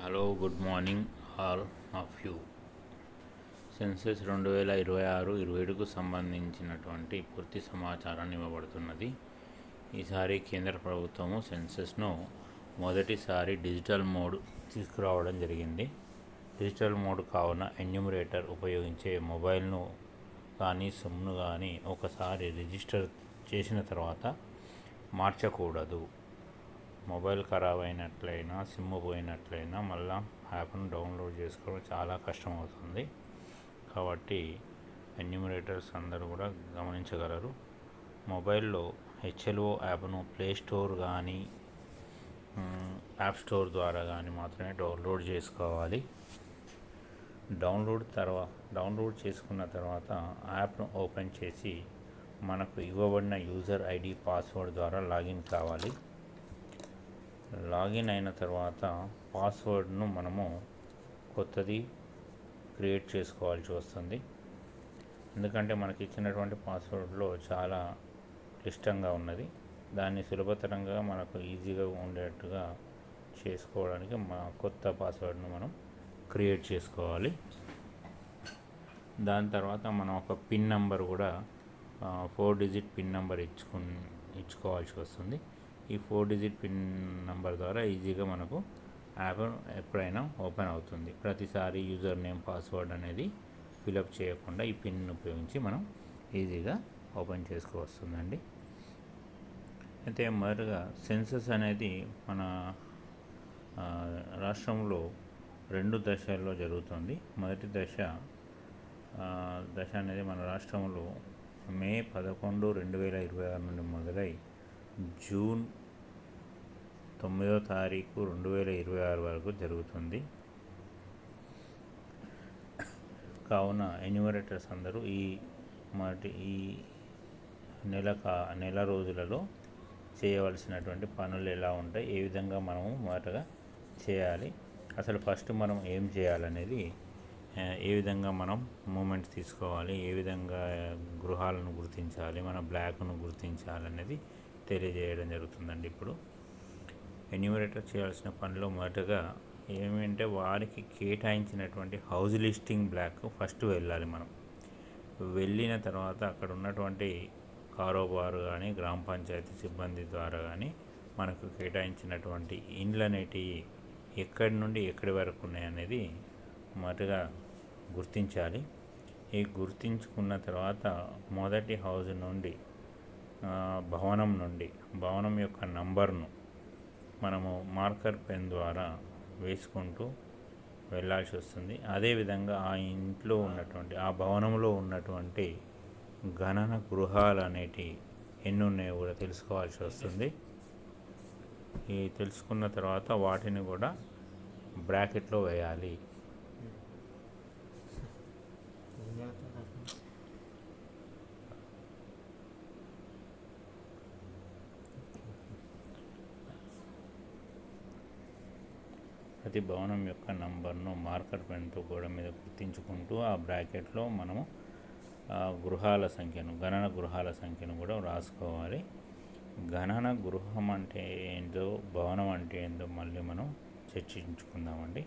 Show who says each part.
Speaker 1: Hello, good morning all of you. Census 2026-27కు సంబంధించినటువంటి పూర్తి సమాచారాన్ని ఇవ్వబడుతున్నది. ఈసారి కేంద్ర ప్రభుత్వము సెన్సెస్ను మొదటిసారి డిజిటల్ మోడ్ తీసుకురావడం జరిగింది. డిజిటల్ మోడ్ కావున ఎన్యూమరేటర్ ఉపయోగించే మొబైల్ను కానీ సిమ్ను కానీ ఒకసారి రిజిస్టర్ చేసిన తర్వాత మార్చకూడదు. మొబైల్ ఖరాబ్ అయినట్లయినా, సిమ్ పోయినట్లయినా మళ్ళీ యాప్ను డౌన్లోడ్ చేసుకోవడం చాలా కష్టమవుతుంది. కాబట్టి ఎన్యూమరేటర్స్ అందరూ కూడా గమనించగలరు. మొబైల్లో హెచ్ఎల్ఓ యాప్ను ప్లే స్టోర్ కానీ యాప్ స్టోర్ ద్వారా కానీ మాత్రమే డౌన్లోడ్ చేసుకోవాలి. డౌన్లోడ్ చేసుకున్న తర్వాత యాప్ను ఓపెన్ చేసి మనకు ఇవ్వబడిన యూజర్ ఐడి పాస్వర్డ్ ద్వారా లాగిన్ కావాలి. లాగిన్ అయిన తర్వాత పాస్వర్డ్ను మనము కొత్తది క్రియేట్ చేసుకోవాల్సి వస్తుంది. ఎందుకంటే మనకి ఇచ్చినటువంటి పాస్వర్డ్లో చాలా క్లిష్టంగా ఉన్నది. దాన్ని సులభతరంగా మనకు ఈజీగా ఉండేట్టుగా చేసుకోవడానికి కొత్త పాస్వర్డ్ను మనం క్రియేట్ చేసుకోవాలి. దాని తర్వాత మనం ఒక పిన్ నెంబర్ కూడా 4 డిజిట్ పిన్ నెంబర్ ఇచ్చుకోవాల్సి వస్తుంది. ఈ 4 డిజిట్ పిన్ నెంబర్ ద్వారా ఈజీగా మనకు యాప్ ఎప్పుడైనా ఓపెన్ అవుతుంది. ప్రతిసారి యూజర్ నేమ్ పాస్వర్డ్ అనేది ఫిలప్ చేయకుండా ఈ పిన్ ఉపయోగించి మనం ఈజీగా ఓపెన్ చేసుకోవస్తుందండి. అయితే మొదటగా సెన్సస్ అనేది మన రాష్ట్రంలో 2 దశల్లో జరుగుతుంది. మొదటి దశ అనేది మన రాష్ట్రంలో మే 11, 2026 నుండి మొదలై జూన్ 9వ తారీఖు 2026 వరకు జరుగుతుంది. కావున ఎన్యూమరేటర్స్ అందరూ ఈ నెల రోజులలో చేయవలసినటువంటి పనులు ఎలా ఉంటాయి, ఏ విధంగా మనము మొదటగా చేయాలి, అసలు ఫస్ట్ మనం ఏం చేయాలనేది, ఏ విధంగా మనం మూమెంట్స్ తీసుకోవాలి, ఏ విధంగా గృహాలను గుర్తించాలి, మన బ్లాక్ను గుర్తించాలనేది తెలియజేయడం జరుగుతుందండి. ఇప్పుడు ఎన్యూమరేటర్ చేయాల్సిన పనిలో మొదటగా ఏమంటే వారికి కేటాయించినటువంటి హౌస్ లిస్టింగ్ బ్లాక్ ఫస్ట్ వెళ్ళాలి. మనం వెళ్ళిన తర్వాత అక్కడ ఉన్నటువంటి కారోబారు కానీ గ్రామ పంచాయతీ సిబ్బంది ద్వారా కానీ మనకు కేటాయించినటువంటి ఇండ్లు అనేటివి ఎక్కడి నుండి ఎక్కడి వరకు ఉన్నాయనేది మొదటగా గుర్తించాలి. ఈ గుర్తించుకున్న తర్వాత మొదటి హౌస్ నుండి భవనం యొక్క నంబర్ను మనము మార్కర్ పెన్ ద్వారా వేసుకుంటూ వెళ్ళాల్సి వస్తుంది. అదేవిధంగా ఆ ఇంట్లో ఉన్నటువంటి ఆ భవనంలో ఉన్నటువంటి గణన గృహాలు అనేటివి ఎన్ని ఉన్నాయో కూడా తెలుసుకోవాల్సి వస్తుంది. ఈ తెలుసుకున్న తర్వాత వాటిని కూడా బ్రాకెట్లో వేయాలి. ప్రతి భవనం యొక్క నంబర్ను మార్కర్ పెన్తో గోడ మీద గుర్తించుకుంటూ ఆ బ్రాకెట్లో మనము గణన గృహాల సంఖ్యను కూడా రాసుకోవాలి. గణన గృహం అంటే ఏంటో, భవనం అంటే ఏంటో మళ్ళీ మనం చర్చించుకుందామండి.